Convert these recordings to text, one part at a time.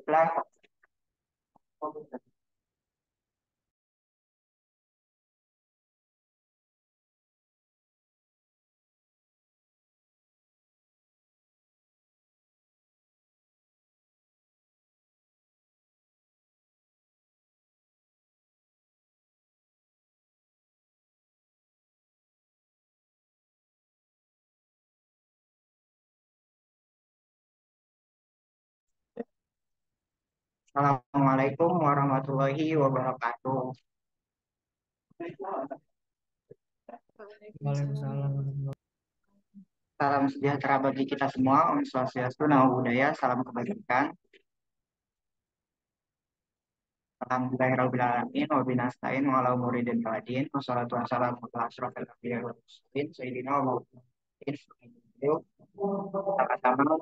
Baiklah. Assalamualaikum warahmatullahi wabarakatuh. Waalaikumsalam warahmatullahi Salam sejahtera bagi kita semua. Om Swastiastu, Namo Buddhaya, salam kebajikan. Alhamdulillahirabbil alamin wa binasta'in wa ala umuri dan baladin. Wassalatu wassalamu ala asyrofil anbiya'i wal mursalin sayyidina wa maulana. Yuk, sama-sama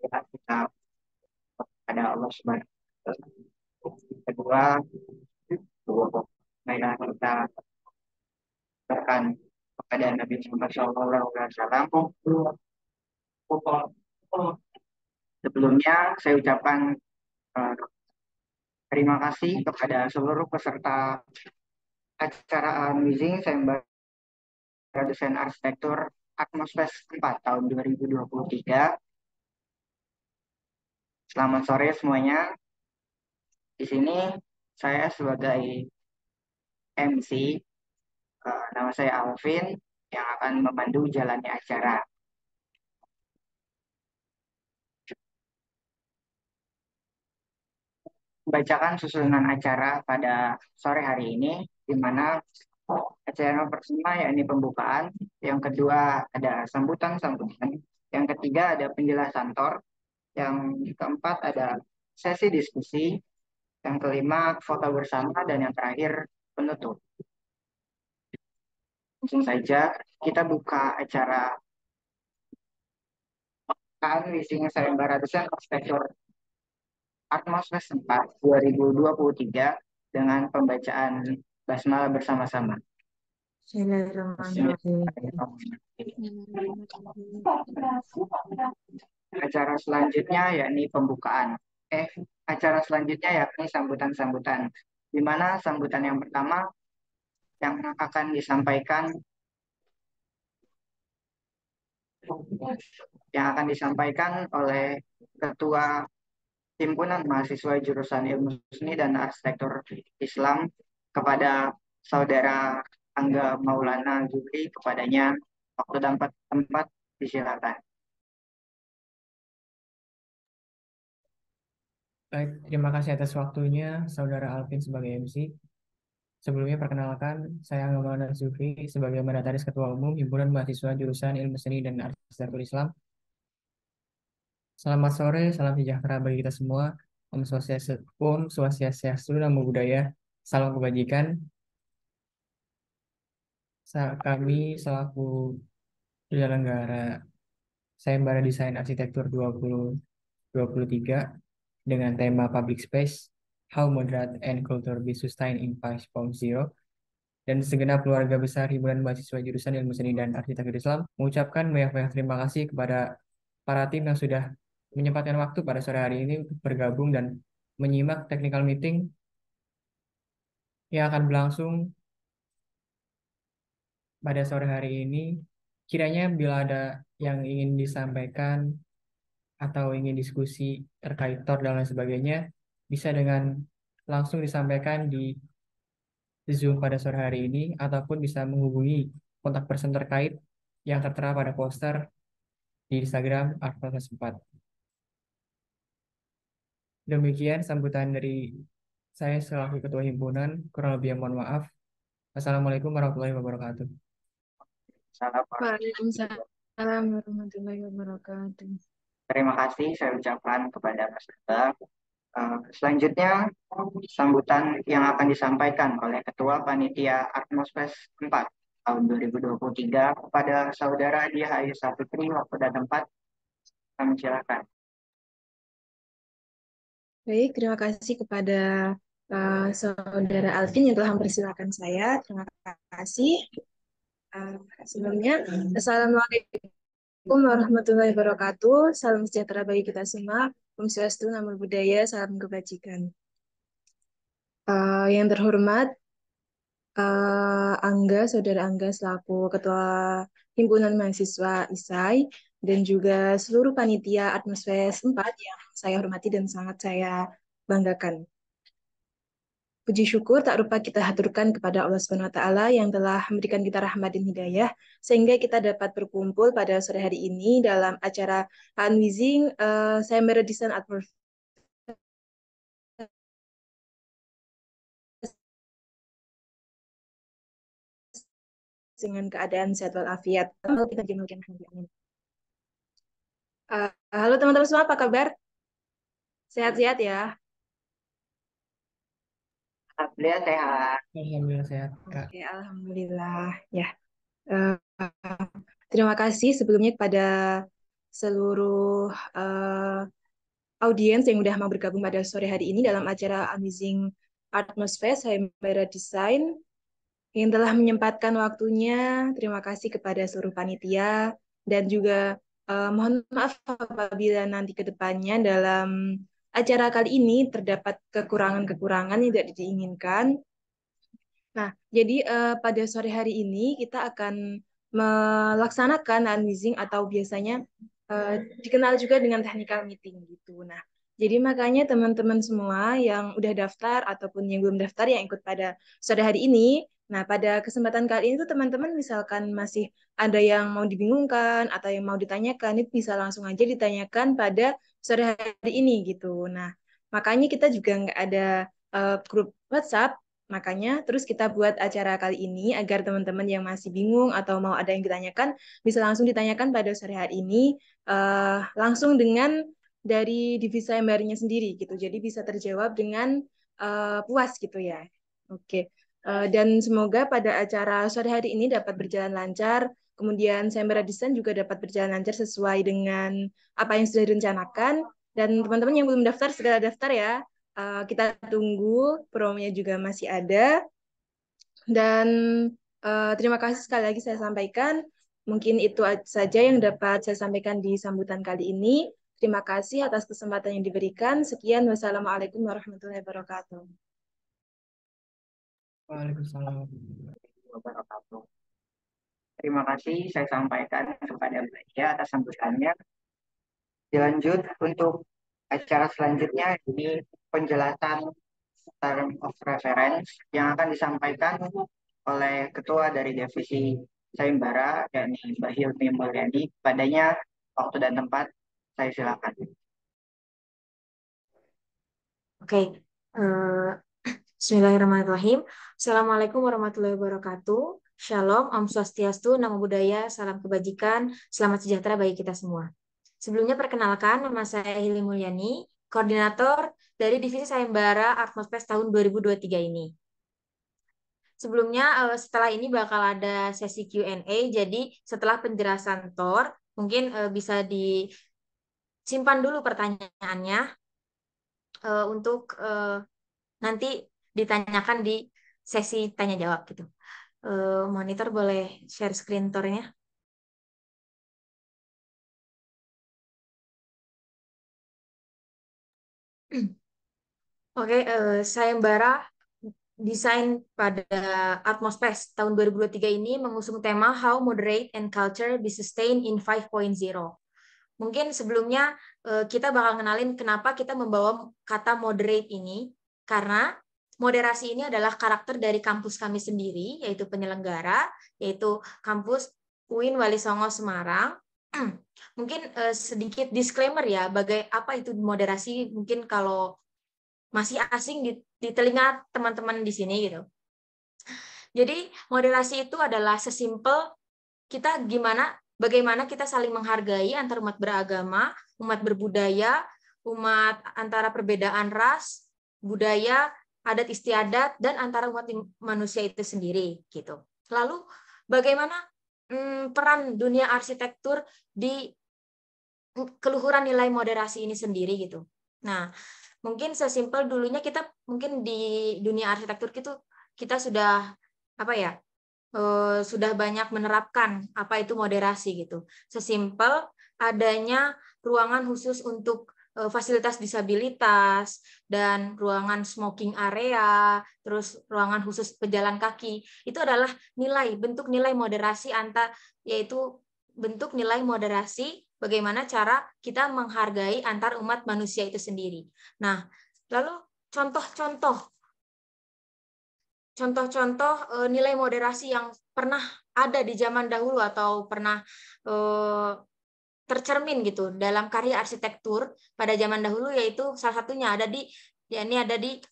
kita pada Allah Subhanahu wa taala. Kedua, marilah kita berkan kepada Nabi Muhammad SAW. Sebelumnya saya ucapkan eh, terima kasih kepada seluruh peserta acara Amazing Sayembara Desain Arsitektur Atmosfer 4 tahun 2023. Selamat sore semuanya. Di sini saya sebagai MC, nama saya Alvin, yang akan memandu jalannya acara. Bacakan susunan acara pada sore hari ini, di mana acara pertama yakni pembukaan, yang kedua ada sambutan-sambutan, yang ketiga ada penjelasan TOR, yang keempat ada sesi diskusi, yang kelima foto bersama, dan yang terakhir penutup. Langsung saja kita buka acara Leasing Sayembara Desain Arsitektur Atmosfer 4 2023 dengan pembacaan basmalah bersama-sama. Bismillahirrahmanirrahim. Acara selanjutnya yakni pembukaan. Acara selanjutnya yakni sambutan-sambutan. Di mana sambutan yang pertama yang akan disampaikan oleh Ketua Himpunan Mahasiswa Jurusan Ilmu Seni dan Arsitektur Islam kepada Saudara Angga Maulana Jufri. Kepadanya waktu dan tempat disilakan. Baik, terima kasih atas waktunya, Saudara Alvin sebagai MC. Sebelumnya perkenalkan, saya Angga Maulana Zufri sebagai Mandataris Ketua Umum Himpunan Mahasiswa Jurusan Ilmu Seni dan Arsitektur Islam. Selamat sore, salam sejahtera bagi kita semua. Om Swastiastu, Namo Buddhaya, salam kebajikan. Kami selaku penyelenggara Sayembara Desain Arsitektur 2023 dengan tema Public Space, How Moderate and Culture Be Sustained in 5.0, dan segenap keluarga besar Himpunan Mahasiswa Jurusan Ilmu Seni dan Arsitektur Islam mengucapkan banyak-banyak terima kasih kepada para tim yang sudah menyempatkan waktu pada sore hari ini untuk bergabung dan menyimak technical meeting yang akan berlangsung pada sore hari ini. Kiranya bila ada yang ingin disampaikan atau ingin diskusi terkait TOR dan lain sebagainya, bisa dengan langsung disampaikan di Zoom pada sore hari ini, ataupun bisa menghubungi kontak person terkait yang tertera pada poster di Instagram Arsitek 4. Demikian sambutan dari saya selaku Ketua Himpunan, kurang lebih mohon maaf. Assalamualaikum warahmatullahi wabarakatuh. Salam. Waalaikumsalam warahmatullahi wabarakatuh. Terima kasih saya ucapkan kepada peserta. Selanjutnya, sambutan yang akan disampaikan oleh Ketua Panitia Atmosfer 4 tahun 2023 kepada Saudara Diah Ayu Saputri. Waktu dan tempat kami silakan. Baik, terima kasih kepada Saudara Alvin yang telah mempersilahkan saya. Terima kasih. Sebelumnya, Assalamualaikum warahmatullahi wabarakatuh. Salam sejahtera bagi kita semua. Om Swastiastu, Namo Buddhaya, salam kebajikan. Yang terhormat, Saudara Angga selaku Ketua Himpunan Mahasiswa ISAI dan juga seluruh panitia Atmosfer 4 yang saya hormati dan sangat saya banggakan. Puji syukur tak lupa kita haturkan kepada Allah Subhanahu wa taala yang telah memberikan kita rahmat dan hidayah sehingga kita dapat berkumpul pada sore hari ini dalam acara Unwizing Sayembara Desain Atmosfer dengan keadaan sehat walafiat. Kita dimulakan. Halo teman-teman semua, apa kabar? Sehat-sehat ya? Alhamdulillah sehat. Alhamdulillah sehat, Kak. Oke, alhamdulillah. Ya, eh, terima kasih sebelumnya kepada seluruh audiens yang sudah mau bergabung pada sore hari ini dalam acara Amazing Atmosphere Sayembara Desain yang telah menyempatkan waktunya. Terima kasih kepada seluruh panitia dan juga mohon maaf apabila nanti ke depannya dalam acara kali ini terdapat kekurangan-kekurangan yang tidak diinginkan. Nah, jadi pada sore hari ini kita akan melaksanakan unwizing atau biasanya dikenal juga dengan technical meeting gitu. Nah, jadi makanya teman-teman semua yang udah daftar ataupun yang belum daftar yang ikut pada sore hari ini, nah pada kesempatan kali ini tuh teman-teman misalkan masih ada yang mau dibingungkan atau yang mau ditanyakan, itu bisa langsung aja ditanyakan pada sore hari ini gitu. Nah, makanya kita juga nggak ada grup WhatsApp. Makanya terus kita buat acara kali ini agar teman-teman yang masih bingung atau mau ada yang ditanyakan bisa langsung ditanyakan pada sore hari ini langsung dengan dari divisi sayembaranya sendiri gitu. Jadi bisa terjawab dengan puas gitu ya. Oke. Dan semoga pada acara sore hari ini dapat berjalan lancar. Kemudian sayembara desain juga dapat berjalan lancar sesuai dengan apa yang sudah direncanakan. Dan teman-teman yang belum daftar segera daftar ya. Kita tunggu, promonya juga masih ada. Dan terima kasih sekali lagi saya sampaikan. Mungkin itu saja yang dapat saya sampaikan di sambutan kali ini. Terima kasih atas kesempatan yang diberikan. Sekian, wassalamualaikum warahmatullahi wabarakatuh. Waalaikumsalam. Wabarakatuh. Terima kasih saya sampaikan kepada Mbak Dia atas sambutannya. Dilanjut untuk acara selanjutnya ini penjelasan term of reference yang akan disampaikan oleh Ketua dari Divisi Sayembara, yakni Mbak Hilmi Mulyani. Padanya waktu dan tempat saya silakan. Oke, eh, Bismillahirrahmanirrahim. Assalamualaikum warahmatullahi wabarakatuh. Shalom, Om Swastiastu, Namo Buddhaya, salam kebajikan, selamat sejahtera bagi kita semua. Sebelumnya perkenalkan, nama saya Hilmi Mulyani, koordinator dari Divisi Sayembara Atmosfer tahun 2023 ini. Sebelumnya, setelah ini bakal ada sesi Q&A, jadi setelah penjelasan Thor, mungkin bisa disimpan dulu pertanyaannya untuk nanti ditanyakan di sesi tanya jawab gitu. Monitor boleh share screen Thor-nya. Oke, sayembara desain pada Atmosfer tahun 2023 ini mengusung tema How Moderate and Culture Be Sustained in 5.0. Mungkin sebelumnya kita bakal kenalin kenapa kita membawa kata moderate ini, karena moderasi ini adalah karakter dari kampus kami sendiri, yaitu penyelenggara, yaitu kampus UIN Wali Songo Semarang. Mungkin sedikit disclaimer ya, apa itu moderasi, mungkin kalau masih asing di telinga teman-teman di sini gitu. Jadi moderasi itu adalah sesimpel kita bagaimana kita saling menghargai antar umat beragama, umat berbudaya, umat antara perbedaan ras, budaya, adat istiadat, dan antara umat manusia itu sendiri gitu. Lalu bagaimana peran dunia arsitektur di keluhuran nilai moderasi ini sendiri gitu. Nah, mungkin sesimpel dulunya kita mungkin di dunia arsitektur kita sudah sudah banyak menerapkan apa itu moderasi gitu. Sesimpel adanya ruangan khusus untuk fasilitas disabilitas, dan ruangan smoking area, terus ruangan khusus pejalan kaki. Itu adalah bentuk nilai moderasi yaitu bentuk nilai moderasi bagaimana cara kita menghargai antar umat manusia itu sendiri. Nah, lalu contoh-contoh nilai moderasi yang pernah ada di zaman dahulu atau pernah tercermin gitu dalam karya arsitektur pada zaman dahulu, yaitu salah satunya ada di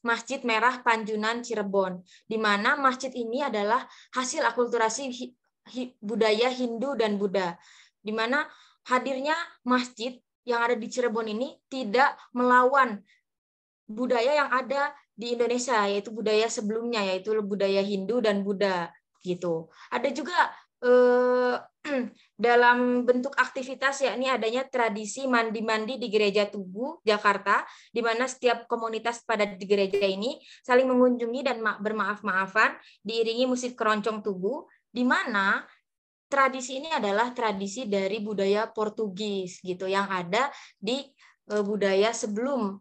Masjid Merah Panjunan Cirebon, di mana masjid ini adalah hasil akulturasi budaya Hindu dan Buddha, di mana hadirnya masjid yang ada di Cirebon ini tidak melawan budaya yang ada di Indonesia, yaitu budaya sebelumnya, yaitu budaya Hindu dan Buddha gitu. Ada juga dalam bentuk aktivitas, yakni adanya tradisi mandi-mandi di Gereja Tugu, Jakarta, di mana setiap komunitas pada di gereja ini saling mengunjungi dan bermaaf-maafan diiringi musik keroncong Tugu, di mana tradisi ini adalah tradisi dari budaya Portugis gitu, yang ada di budaya sebelum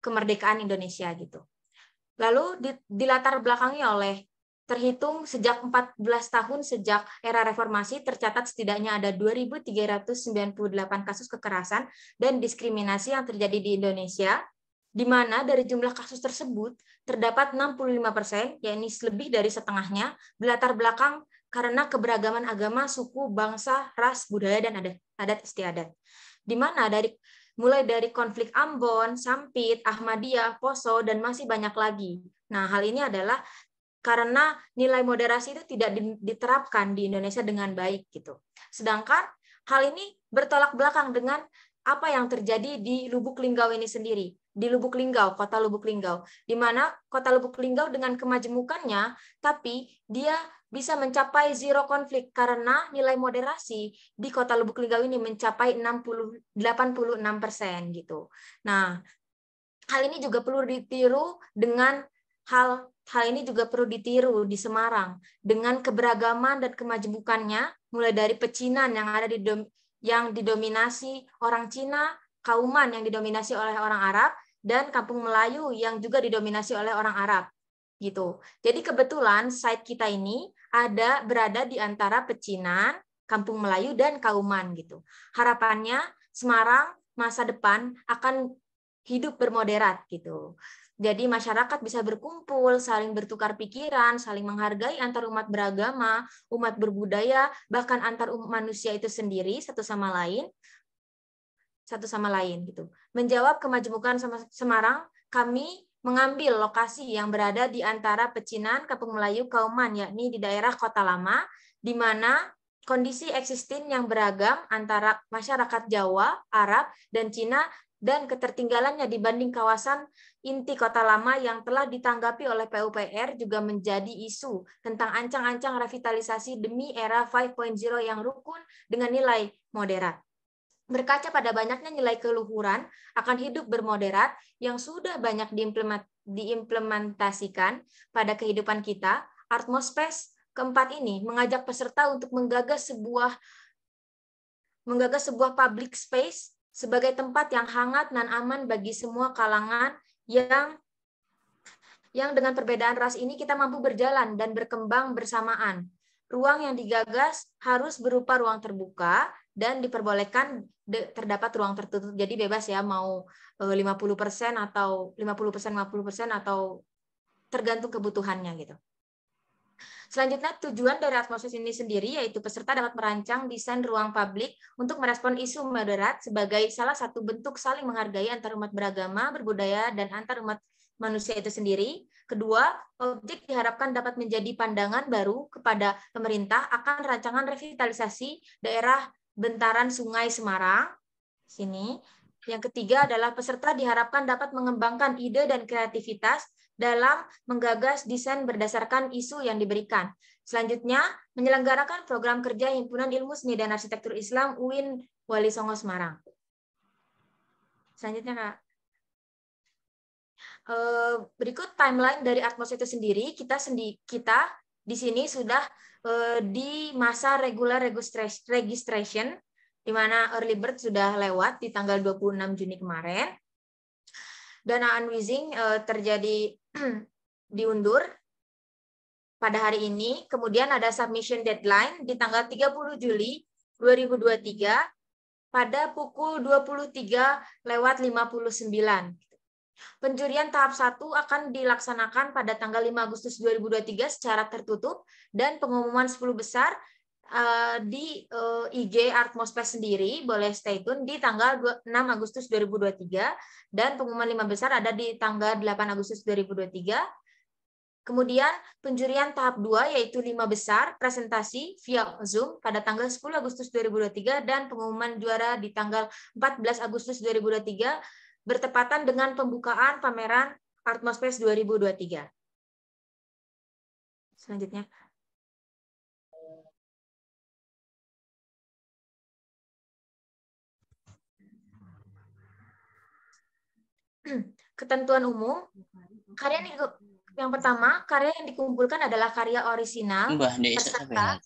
kemerdekaan Indonesia gitu. Lalu dilatar belakangi oleh terhitung sejak 14 tahun sejak era reformasi tercatat setidaknya ada 2.398 kasus kekerasan dan diskriminasi yang terjadi di Indonesia, di mana dari jumlah kasus tersebut terdapat 65%, yakni lebih dari setengahnya, berlatar belakang karena keberagaman agama, suku, bangsa, ras, budaya, dan adat istiadat. Di mana mulai dari konflik Ambon, Sampit, Ahmadiyah, Poso, dan masih banyak lagi. Nah, hal ini adalah karena nilai moderasi itu tidak diterapkan di Indonesia dengan baik gitu. Sedangkan hal ini bertolak belakang dengan apa yang terjadi di Lubuk Linggau ini sendiri. Di Lubuk Linggau, kota Lubuk Linggau, di mana kota Lubuk Linggau dengan kemajemukannya, tapi dia bisa mencapai zero konflik karena nilai moderasi di kota Lubuk Linggau ini mencapai 86% gitu. Nah, hal ini juga perlu ditiru dengan hal ini juga perlu ditiru di Semarang dengan keberagaman dan kemajemukannya, mulai dari pecinan yang didominasi orang Cina, Kauman yang didominasi oleh orang Arab, dan Kampung Melayu yang juga didominasi oleh orang Arab gitu. Jadi kebetulan site kita ini berada di antara pecinan, Kampung Melayu, dan Kauman gitu. Harapannya Semarang masa depan akan hidup bermoderat gitu. Jadi masyarakat bisa berkumpul, saling bertukar pikiran, saling menghargai antar umat beragama, umat berbudaya, bahkan antar manusia itu sendiri satu sama lain gitu. Menjawab kemajemukan Semarang, kami mengambil lokasi yang berada di antara pecinan, Kampung Melayu, Kauman, yakni di daerah Kota Lama, di mana kondisi existing yang beragam antara masyarakat Jawa, Arab, dan Cina, dan ketertinggalannya dibanding kawasan inti Kota Lama yang telah ditanggapi oleh PUPR juga menjadi isu tentang ancang-ancang revitalisasi demi era 5.0 yang rukun dengan nilai moderat. Berkaca pada banyaknya nilai keluhuran akan hidup bermoderat yang sudah banyak diimplementasikan pada kehidupan kita, Atmospace keempat ini mengajak peserta untuk menggagas sebuah public space sebagai tempat yang hangat dan aman bagi semua kalangan yang dengan perbedaan ras ini kita mampu berjalan dan berkembang bersamaan. Ruang yang digagas harus berupa ruang terbuka dan diperbolehkan terdapat ruang tertutup. Jadi bebas ya, mau 50% atau 50% atau tergantung kebutuhannya gitu. Selanjutnya, tujuan dari Atmospace ini sendiri yaitu peserta dapat merancang desain ruang publik untuk merespon isu moderat sebagai salah satu bentuk saling menghargai antar umat beragama, berbudaya, dan antar umat manusia itu sendiri. Kedua, objek diharapkan dapat menjadi pandangan baru kepada pemerintah akan rancangan revitalisasi daerah bentaran Sungai Semarang. Sini. Yang ketiga adalah peserta diharapkan dapat mengembangkan ide dan kreativitas dalam menggagas desain berdasarkan isu yang diberikan. Selanjutnya, menyelenggarakan program kerja Himpunan Ilmu Seni dan Arsitektur Islam UIN Wali Songo Semarang. Selanjutnya, Kak. Berikut timeline dari Atmospace itu sendiri. Kita di sini sudah di masa regular registration, di mana early bird sudah lewat di tanggal 26 Juni kemarin. Dana unwitting terjadi diundur pada hari ini, kemudian ada submission deadline di tanggal 30 Juli 2023 pada pukul 23:59. Penjurian tahap 1 akan dilaksanakan pada tanggal 5 Agustus 2023 secara tertutup dan pengumuman 10 besar di IG Artmospace sendiri, boleh stay tune di tanggal 6 Agustus 2023 dan pengumuman 5 besar ada di tanggal 8 Agustus 2023. Kemudian penjurian tahap 2 yaitu 5 besar presentasi via Zoom pada tanggal 10 Agustus 2023 dan pengumuman juara di tanggal 14 Agustus 2023 bertepatan dengan pembukaan pameran Artmospace 2023. Selanjutnya. Ketentuan umum. Yang pertama, karya yang dikumpulkan adalah karya orisinal peserta.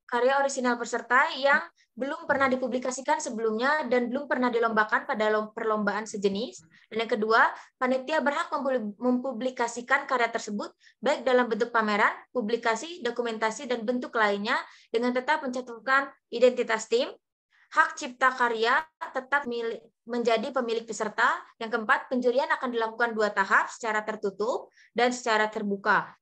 Karya orisinal peserta yang belum pernah dipublikasikan sebelumnya dan belum pernah dilombakan pada perlombaan sejenis. Dan yang kedua, panitia berhak mempublikasikan karya tersebut baik dalam bentuk pameran, publikasi, dokumentasi, dan bentuk lainnya dengan tetap mencantumkan identitas tim. Hak cipta karya tetap menjadi pemilik peserta. Yang keempat, penjurian akan dilakukan 2 tahap secara tertutup dan secara terbuka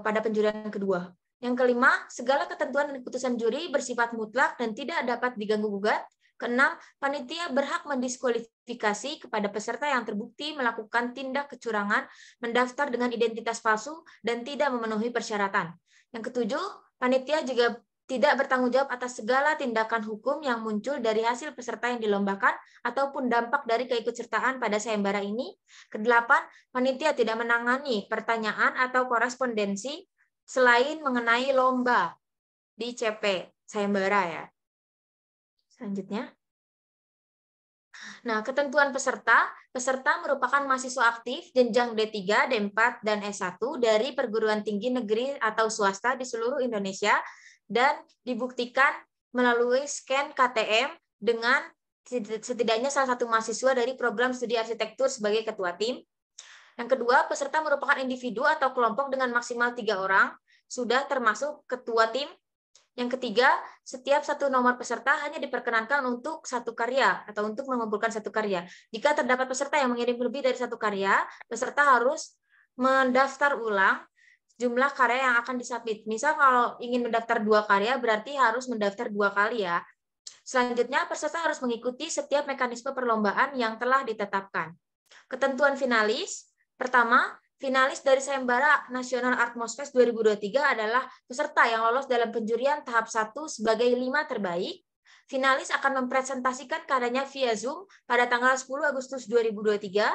pada penjurian kedua. Yang kelima, segala ketentuan dan keputusan juri bersifat mutlak dan tidak dapat diganggu-gugat. Keenam, panitia berhak mendiskualifikasi kepada peserta yang terbukti melakukan tindak kecurangan, mendaftar dengan identitas palsu, dan tidak memenuhi persyaratan. Yang ketujuh, panitia juga tidak bertanggung jawab atas segala tindakan hukum yang muncul dari hasil peserta yang dilombakan ataupun dampak dari keikutsertaan pada sayembara ini. Kedelapan, panitia tidak menangani pertanyaan atau korespondensi selain mengenai lomba di CP sayembara ya. Selanjutnya. Nah, ketentuan peserta. Peserta merupakan mahasiswa aktif jenjang D3, D4, dan S1 dari perguruan tinggi negeri atau swasta di seluruh Indonesia dan dibuktikan melalui scan KTM dengan setidaknya salah satu mahasiswa dari program studi arsitektur sebagai ketua tim. Yang kedua, peserta merupakan individu atau kelompok dengan maksimal 3 orang, sudah termasuk ketua tim. Yang ketiga, setiap satu nomor peserta hanya diperkenankan untuk 1 karya atau untuk mengumpulkan 1 karya. Jika terdapat peserta yang mengirim lebih dari 1 karya, peserta harus mendaftar ulang jumlah karya yang akan disubmit. Misal kalau ingin mendaftar 2 karya, berarti harus mendaftar 2 kali ya. Selanjutnya, peserta harus mengikuti setiap mekanisme perlombaan yang telah ditetapkan. Ketentuan finalis. Pertama, finalis dari Sayembara Nasional Artmospace 2023 adalah peserta yang lolos dalam penjurian tahap 1 sebagai 5 terbaik. Finalis akan mempresentasikan karyanya via Zoom pada tanggal 10 Agustus 2023.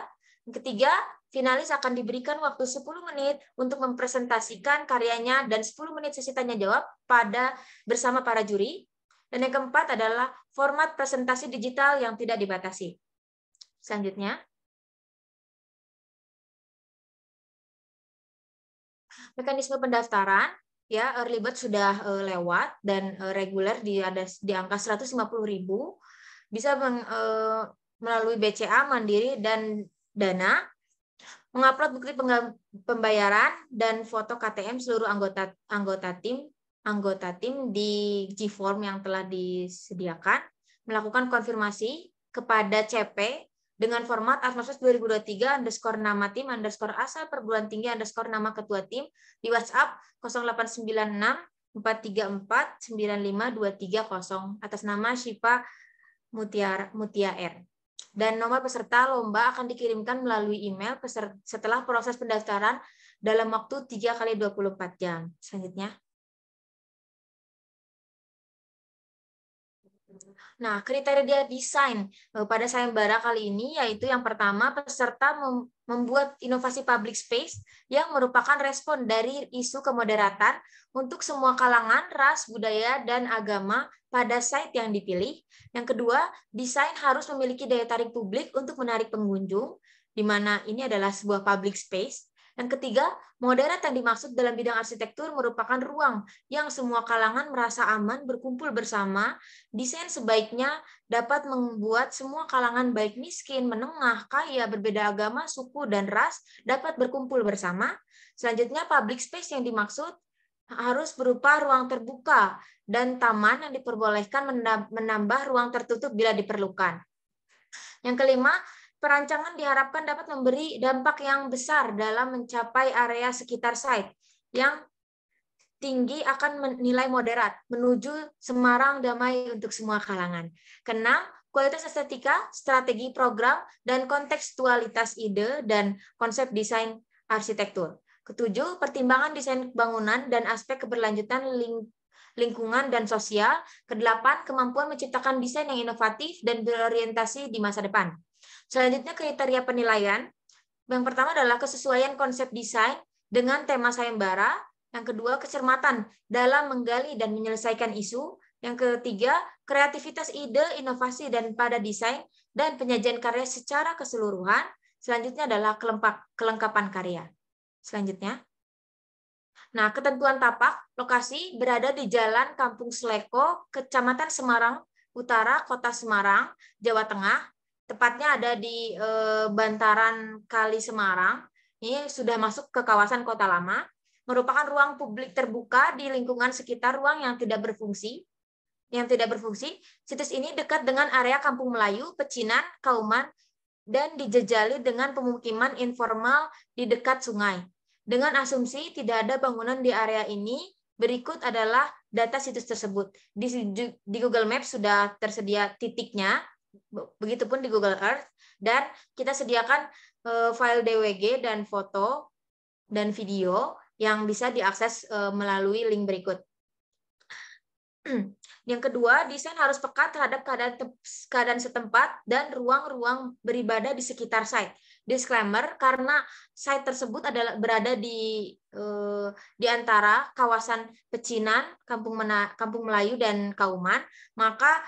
Yang ketiga, finalis akan diberikan waktu 10 menit untuk mempresentasikan karyanya dan 10 menit sesi tanya jawab bersama para juri. Dan yang keempat adalah format presentasi digital yang tidak dibatasi. Selanjutnya. Mekanisme pendaftaran, ya, early bird sudah lewat dan reguler di angka 150.000. Bisa melalui BCA, Mandiri, dan Dana, mengupload bukti pembayaran dan foto KTM seluruh anggota tim di G-Form yang telah disediakan, melakukan konfirmasi kepada CP dengan format Artmospace 2023 _ nama tim _ asal perguruan tinggi _ nama ketua tim di WhatsApp 0896 434 95230 atas nama Syifa Mutia R. Dan nomor peserta lomba akan dikirimkan melalui email setelah proses pendaftaran dalam waktu 3x24 jam. Selanjutnya. Nah, kriteria desain pada sayembara kali ini yaitu yang pertama, peserta membuat inovasi public space yang merupakan respon dari isu kemoderatan untuk semua kalangan, ras, budaya, dan agama pada site yang dipilih. Yang kedua, desain harus memiliki daya tarik publik untuk menarik pengunjung, di mana ini adalah sebuah public space. Yang ketiga, moderat yang dimaksud dalam bidang arsitektur merupakan ruang yang semua kalangan merasa aman berkumpul bersama. Desain sebaiknya dapat membuat semua kalangan baik miskin, menengah, kaya, berbeda agama, suku, dan ras dapat berkumpul bersama. Selanjutnya, public space yang dimaksud harus berupa ruang terbuka dan taman yang diperbolehkan menambah ruang tertutup bila diperlukan. Yang kelima, perancangan diharapkan dapat memberi dampak yang besar dalam mencapai area sekitar site yang tinggi akan nilai moderat menuju Semarang damai untuk semua kalangan. Keenam, kualitas estetika, strategi program, dan kontekstualitas ide dan konsep desain arsitektur. Ketujuh, pertimbangan desain bangunan dan aspek keberlanjutan lingkungan dan sosial. Kedelapan, kemampuan menciptakan desain yang inovatif dan berorientasi di masa depan. Selanjutnya, kriteria penilaian. Yang pertama adalah kesesuaian konsep desain dengan tema sayembara. Yang kedua, kecermatan dalam menggali dan menyelesaikan isu. Yang ketiga, kreativitas ide, inovasi, dan pada desain dan penyajian karya secara keseluruhan. Selanjutnya adalah kelengkapan karya. Selanjutnya. Nah, ketentuan tapak, lokasi berada di Jalan Kampung Seleko, Kecamatan Semarang Utara, Kota Semarang, Jawa Tengah. Tepatnya ada di bantaran Kali Semarang. Ini sudah masuk ke kawasan Kota Lama. Merupakan ruang publik terbuka di lingkungan sekitar ruang yang tidak berfungsi. Situs ini dekat dengan area Kampung Melayu, Pecinan, Kauman, dan dijejali dengan pemukiman informal di dekat sungai. Dengan asumsi tidak ada bangunan di area ini, berikut adalah data situs tersebut. Di Google Maps sudah tersedia titiknya, begitupun di Google Earth, dan kita sediakan file DWG dan foto dan video yang bisa diakses melalui link berikut. Yang kedua, desain harus peka terhadap keadaan setempat dan ruang-ruang beribadah di sekitar site. Disclaimer, karena site tersebut berada di antara kawasan Pecinan, Kampung Melayu, dan Kauman, maka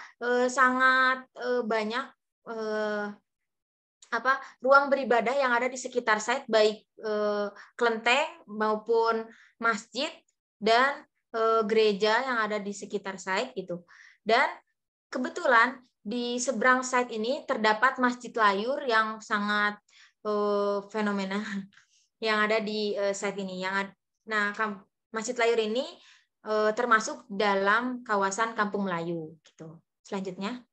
sangat banyak ruang beribadah yang ada di sekitar site, baik kelenteng maupun masjid dan gereja yang ada di sekitar site gitu. Dan kebetulan di seberang site ini terdapat Masjid Layur yang sangat fenomena yang ada di site ini. Nah, Masjid Layur ini termasuk dalam kawasan Kampung Melayu gitu. Selanjutnya,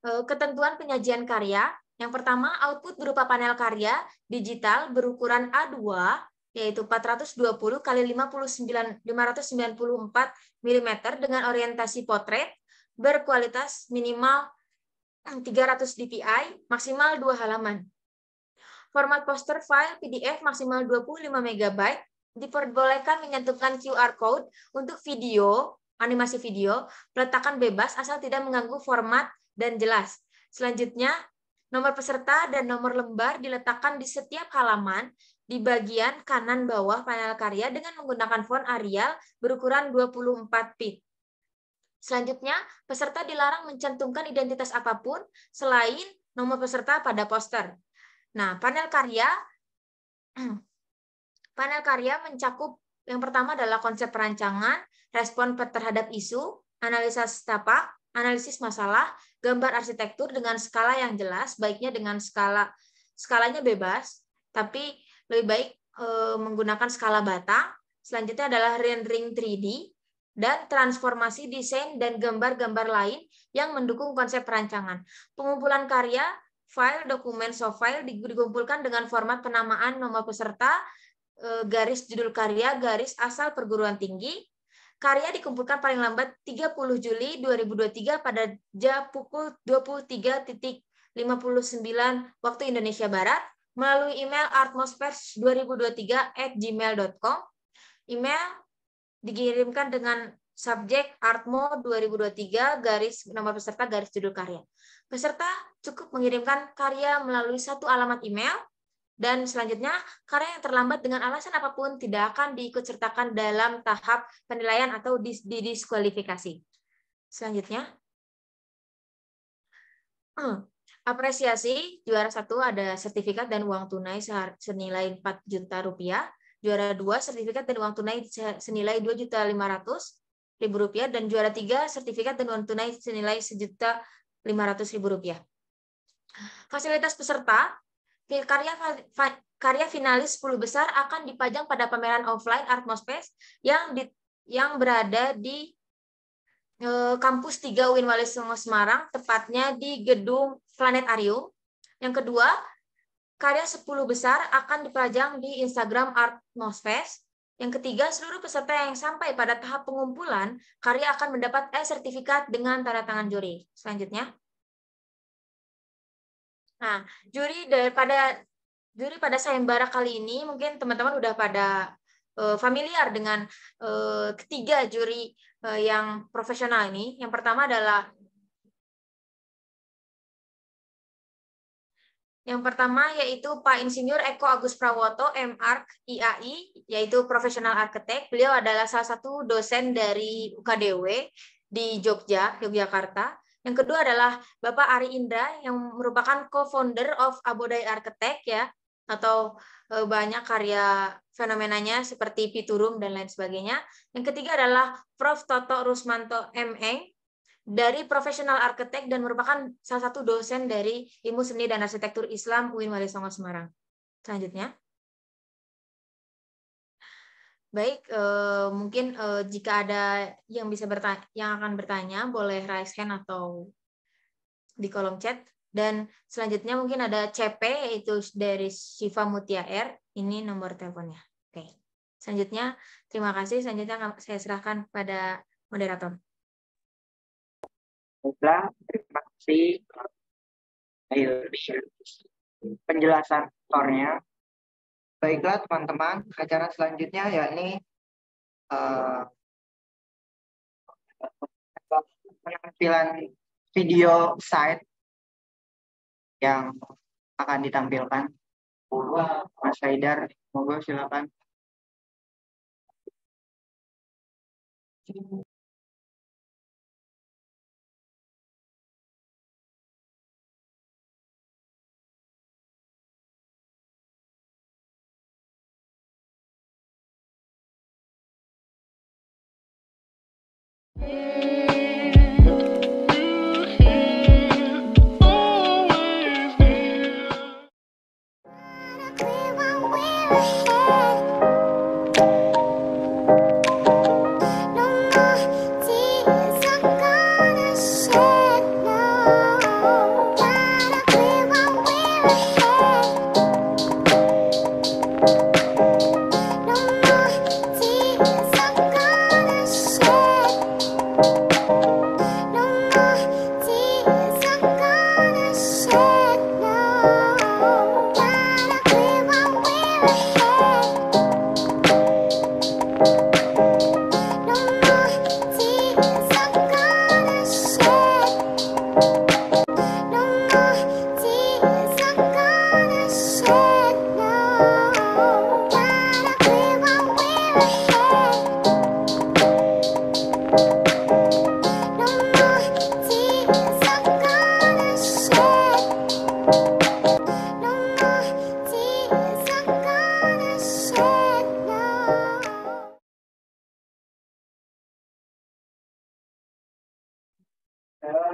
ketentuan penyajian karya. Yang pertama, output berupa panel karya digital berukuran A2 yaitu 420 kali 594 mm dengan orientasi potret, berkualitas minimal 300 dpi, maksimal 2 halaman. Format poster file PDF maksimal 25 MB, diperbolehkan menyantumkan QR code untuk video, animasi video, peletakan bebas asal tidak mengganggu format dan jelas. Selanjutnya, nomor peserta dan nomor lembar diletakkan di setiap halaman di bagian kanan bawah panel karya dengan menggunakan font Arial berukuran 24 pit. Selanjutnya, peserta dilarang mencantumkan identitas apapun selain nomor peserta pada poster. Nah, panel karya mencakup yang pertama adalah konsep perancangan, respon terhadap isu, analisis tapak, analisis masalah, gambar arsitektur dengan skala yang jelas, baiknya dengan skalanya bebas, tapi lebih baik menggunakan skala batang. Selanjutnya adalah rendering 3D dan transformasi desain dan gambar-gambar lain yang mendukung konsep perancangan. Pengumpulan karya, file, dokumen, soft file dikumpulkan dengan format penamaan nomor peserta, garis judul karya, garis asal perguruan tinggi. Karya dikumpulkan paling lambat 30 Juli 2023 pada jam pukul 23.59 waktu Indonesia Barat melalui email artmospers2023@gmail.com. Email dikirimkan dengan subjek Artmo 2023 garis nomor peserta garis judul karya. Peserta cukup mengirimkan karya melalui satu alamat email. Dan selanjutnya, karya yang terlambat dengan alasan apapun tidak akan diikutsertakan dalam tahap penilaian atau didiskualifikasi. Selanjutnya, Apresiasi, juara 1 ada sertifikat dan uang tunai senilai 4 juta rupiah. Juara 2 sertifikat dan uang tunai senilai 2.500.000 rupiah. Dan juara 3 sertifikat dan uang tunai senilai 1.500.000 rupiah. Fasilitas peserta, karya finalis 10 besar akan dipajang pada pameran offline Artmospace yang berada di Kampus 3 UIN Wali Songo Semarang, tepatnya di Gedung Planetarium. Yang kedua, karya 10 besar akan dipajang di Instagram Artmospace. Yang ketiga, seluruh peserta yang sampai pada tahap pengumpulan karya akan mendapat sertifikat dengan tanda tangan juri. Selanjutnya. Nah, juri pada sayembara kali ini mungkin teman-teman udah pada familiar dengan ketiga juri yang profesional ini. Yang pertama yaitu Pak Insinyur Eko Agus Prawoto, M.Arch, IAI, yaitu profesional arsitek. Beliau adalah salah satu dosen dari UKDW di Yogyakarta. Yang kedua adalah Bapak Ari Indra yang merupakan co-founder of Abodai Architect ya, atau banyak karya fenomenanya seperti Piturum dan lain sebagainya. Yang ketiga adalah Prof. Toto Rusmanto M.Eng dari profesional arsitek dan merupakan salah satu dosen dari Ilmu Seni dan Arsitektur Islam UIN Wali Songo Semarang. Selanjutnya. Baik, mungkin jika ada yang akan bertanya, boleh raise hand atau di kolom chat. Dan selanjutnya mungkin ada CP, yaitu dari Syifa Mutia R. Ini nomor teleponnya. Oke. Selanjutnya, terima kasih. Selanjutnya saya serahkan kepada moderator. Baiklah, terima kasih penjelasan tutornya. Baiklah teman-teman, acara selanjutnya yakni penampilan video site yang akan ditampilkan. Mas Haidar, monggo silakan.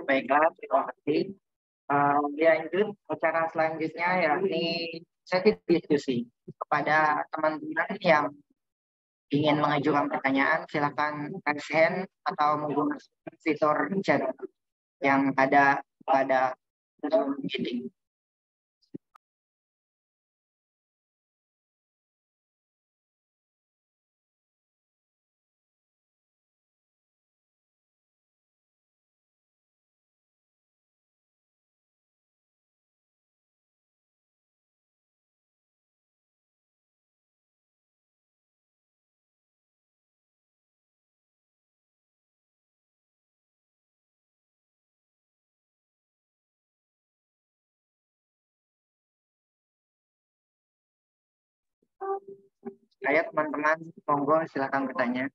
Baiklah, terima kasih. Lanjut acara selanjutnya yakni sesi diskusi. Kepada teman-teman yang ingin mengajukan pertanyaan, silakan raise hand atau menggunakan fitur chat yang ada pada Zoom meeting. Ayo teman-teman, monggo silakan bertanya.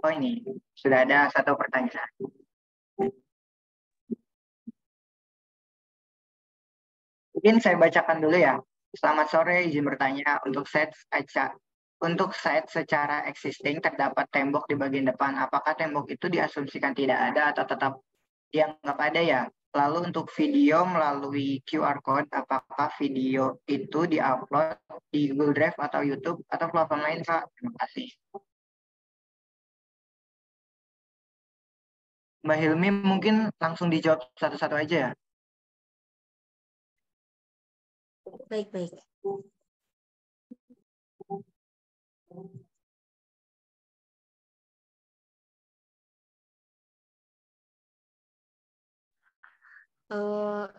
Oh ini, sudah ada satu pertanyaan. Mungkin saya bacakan dulu ya. Selamat sore, izin bertanya. Untuk site secara existing terdapat tembok di bagian depan. Apakah tembok itu diasumsikan tidak ada atau tetap dianggap ada ya? Lalu untuk video melalui QR Code, apakah video itu diupload di Google Drive atau YouTube atau platform lain, Kak? Terima kasih. Mbak Hilmi mungkin langsung dijawab satu-satu aja ya. Baik.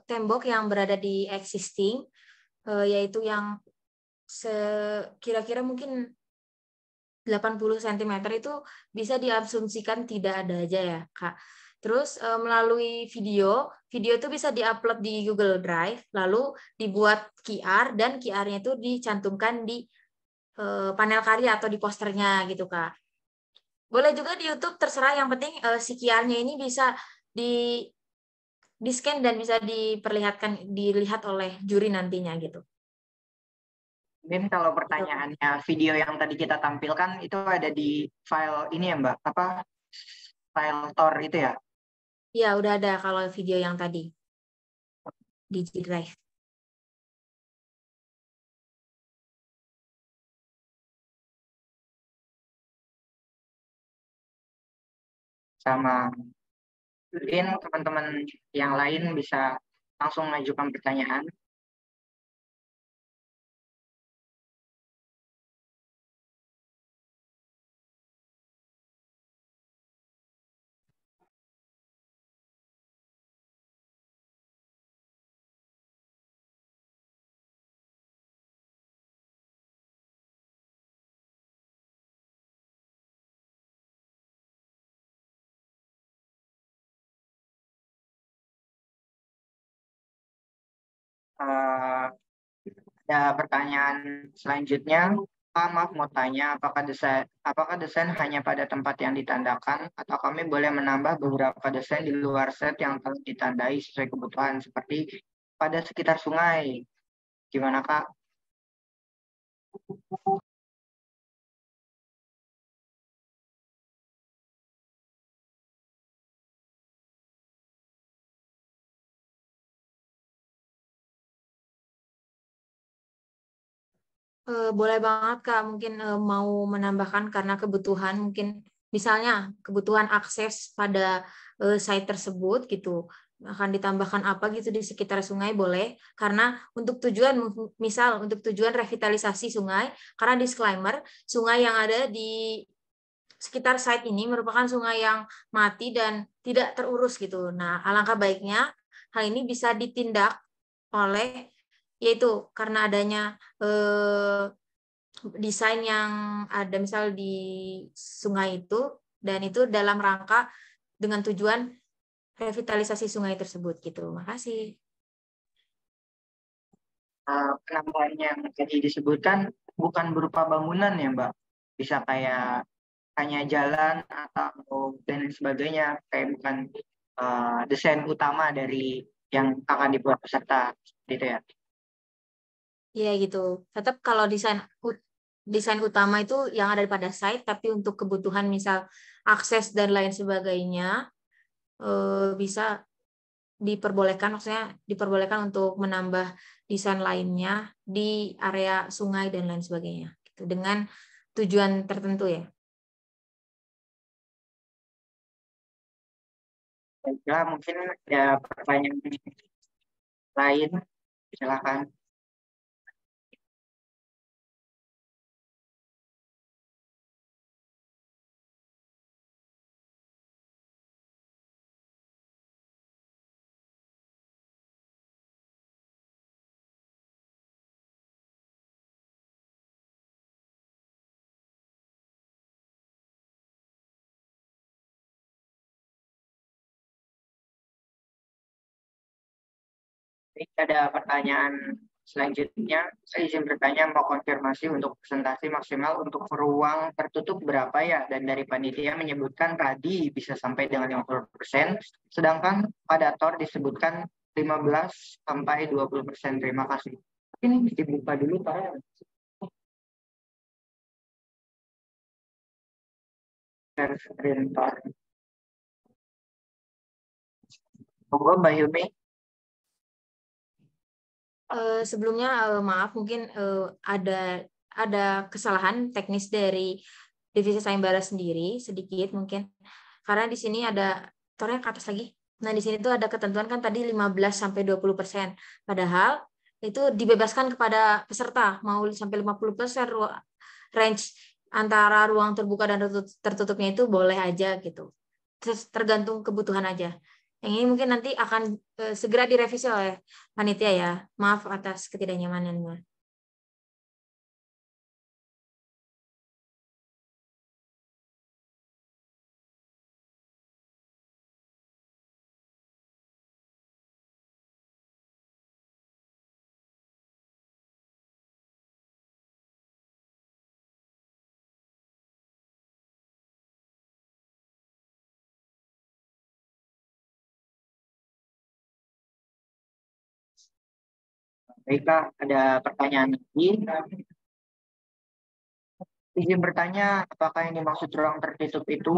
Tembok yang berada di existing, yaitu yang kira-kira mungkin 80 cm itu bisa diasumsikan tidak ada aja ya, Kak. Terus melalui video itu bisa diupload di Google Drive, lalu dibuat QR dan QR-nya itu dicantumkan di panel karya atau di posternya gitu, Kak. Boleh juga di YouTube, terserah, yang penting si QR-nya ini bisa di scan dan bisa dilihat oleh juri nantinya gitu. Mungkin kalau pertanyaannya video yang tadi kita tampilkan itu ada di file ini ya Mbak, apa file Tor itu ya? Iya, udah ada kalau video yang tadi di G Drive. Sama mungkin teman-teman yang lain bisa langsung mengajukan pertanyaan. Ada pertanyaan selanjutnya. Maaf mau tanya, apakah desain hanya pada tempat yang ditandakan atau kami boleh menambah beberapa desain di luar set yang telah ditandai sesuai kebutuhan seperti pada sekitar sungai? Gimana Kak? Boleh banget Kak, mungkin mau menambahkan karena kebutuhan, mungkin misalnya kebutuhan akses pada site tersebut gitu, akan ditambahkan apa gitu di sekitar sungai, boleh, karena untuk tujuan, misal untuk tujuan revitalisasi sungai, karena disclaimer, sungai yang ada di sekitar site ini merupakan sungai yang mati dan tidak terurus gitu. Nah, alangkah baiknya hal ini bisa ditindak oleh, yaitu karena adanya desain yang ada misal di sungai itu, dan itu dalam rangka dengan tujuan revitalisasi sungai tersebut gitu. Makasih. Penambahan yang tadi disebutkan bukan berupa bangunan ya Mbak, bisa kayak hanya jalan atau dan lain sebagainya, kayak bukan desain utama dari yang akan dibuat peserta gitu ya. Iya gitu. Tetap kalau desain utama itu yang ada pada site, tapi untuk kebutuhan misal akses dan lain sebagainya bisa diperbolehkan, maksudnya diperbolehkan untuk menambah desain lainnya di area sungai dan lain sebagainya gitu, dengan tujuan tertentu ya. Baiklah, mungkin ada pertanyaan lain, silakan. Ada pertanyaan selanjutnya. Saya izin bertanya, mau konfirmasi untuk presentasi maksimal untuk ruang tertutup berapa ya? Dan dari panitia menyebutkan tadi bisa sampai dengan 50%, sedangkan pada TOR disebutkan 15 sampai 20%. Terima kasih. Ini dibuka dulu Pak. Share screen Pak. Monggo Mbak Yumi. Sebelumnya maaf mungkin ada kesalahan teknis dari divisi sayembara sendiri sedikit mungkin karena di sini ada tornya ke atas lagi. Nah, di sini tuh ada ketentuan kan tadi 15 sampai 20%. Padahal itu dibebaskan kepada peserta mau sampai 50% range antara ruang terbuka dan tertutupnya itu boleh aja gitu. Tergantung kebutuhan aja. Yang ini mungkin nanti akan segera direvisi oleh panitia ya. Maaf atas ketidaknyamanannya. Baiklah, ada pertanyaan lagi. Izin bertanya, apakah yang dimaksud ruang tertutup itu,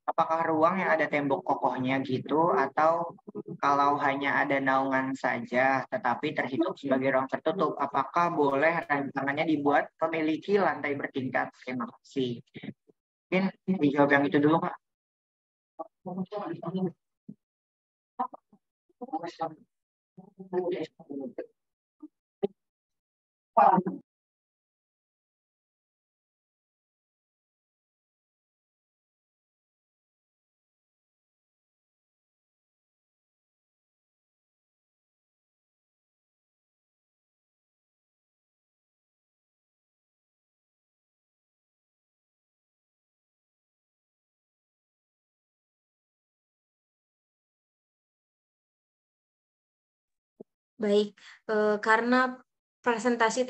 apakah ruang yang ada tembok kokohnya gitu, atau kalau hanya ada naungan saja, tetapi terhitung sebagai ruang tertutup, apakah boleh rancangannya dibuat memiliki lantai bertingkat? Terima kasih. Mungkin dijawab yang itu dulu, Pak. Baik, karena presentase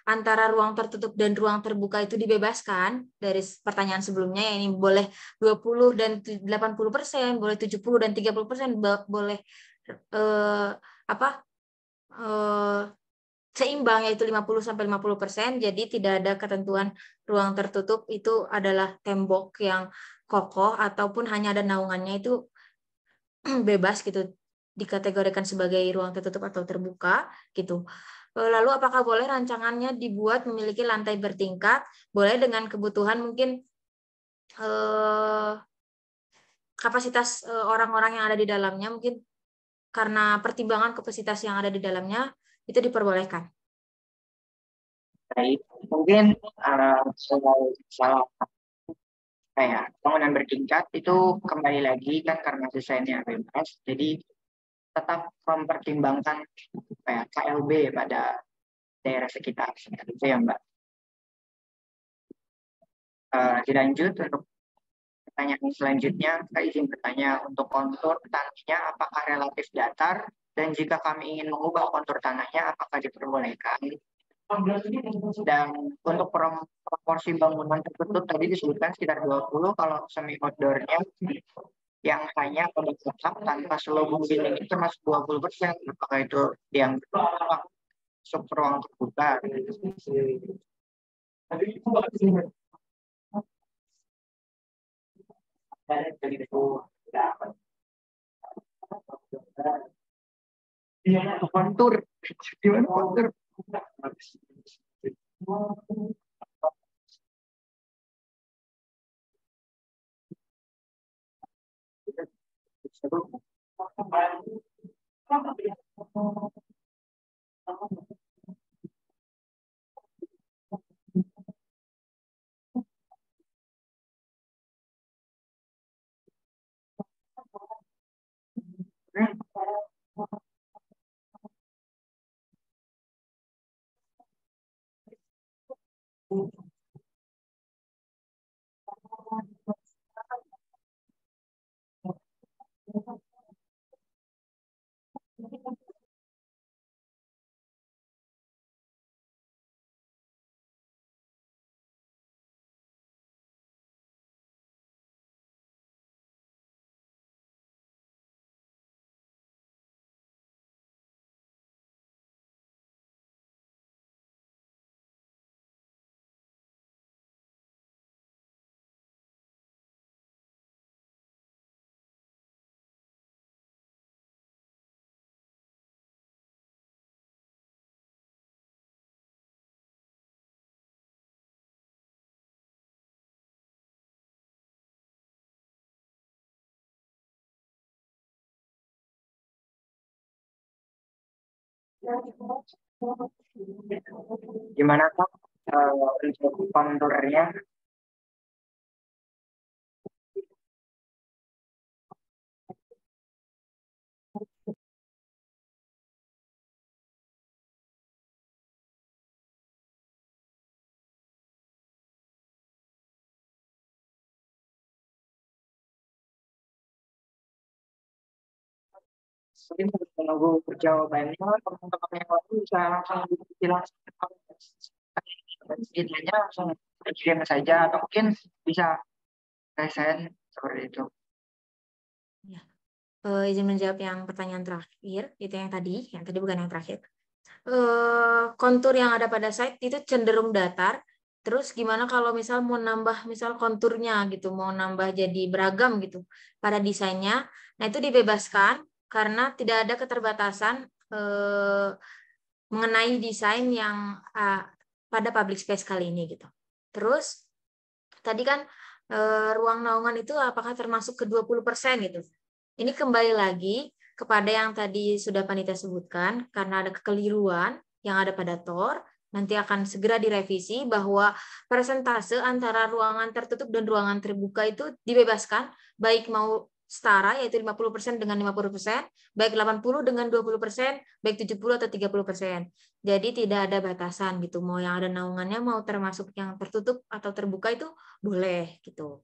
antara ruang tertutup dan ruang terbuka itu dibebaskan dari pertanyaan sebelumnya, ya ini boleh 20 dan 80%, boleh 70 dan 30%, boleh seimbang yaitu 50 sampai 50%. Jadi tidak ada ketentuan ruang tertutup itu adalah tembok yang kokoh ataupun hanya ada naungannya, itu bebas gitu dikategorikan sebagai ruang tertutup atau terbuka gitu. Lalu apakah boleh rancangannya dibuat memiliki lantai bertingkat? Boleh dengan kebutuhan mungkin kapasitas orang-orang yang ada di dalamnya, mungkin karena pertimbangan kapasitas yang ada di dalamnya itu diperbolehkan. Baik, mungkin salah kayak bangunan bertingkat itu kembali lagi kan karena desainnya bebas, jadi tetap mempertimbangkan kayak KLB pada daerah sekitar. Itu ya Mbak. Dilanjut untuk pertanyaan selanjutnya, saya izin bertanya untuk kontur tanahnya apakah relatif datar dan jika kami ingin mengubah kontur tanahnya apakah diperbolehkan? Dan untuk proporsi bangunan tertutup tadi disebutkan sekitar 20, kalau semi outdoornya yang hanya pada atap tanpa selubung dinding itu termasuk 20%. Apakah itu yang masuk ruang terbuka? Kontur, gimana kontur? Gimana Kak untuk konturnya? Mungkin harus menunggu jawabannya, teman-teman yang lain bisa langsung dijelaskan. Idenya langsung kirim saja, atau mungkin bisa present seperti itu. Ya. Izin menjawab yang pertanyaan terakhir, itu yang tadi bukan yang terakhir. Kontur yang ada pada site itu cenderung datar. Terus gimana kalau misal mau nambah misal konturnya gitu, mau nambah jadi beragam gitu pada desainnya. Nah, itu dibebaskan karena tidak ada keterbatasan mengenai desain yang pada public space kali ini gitu. Terus tadi kan ruang naungan itu apakah termasuk ke 20% gitu. Ini kembali lagi kepada yang tadi sudah panitia sebutkan, karena ada kekeliruan yang ada pada TOR, nanti akan segera direvisi bahwa persentase antara ruangan tertutup dan ruangan terbuka itu dibebaskan, baik mau setara yaitu 50% dengan 50%, baik 80 dengan 20%, baik 70 atau 30%. Jadi tidak ada batasan gitu, mau yang ada naungannya mau termasuk yang tertutup atau terbuka itu boleh gitu.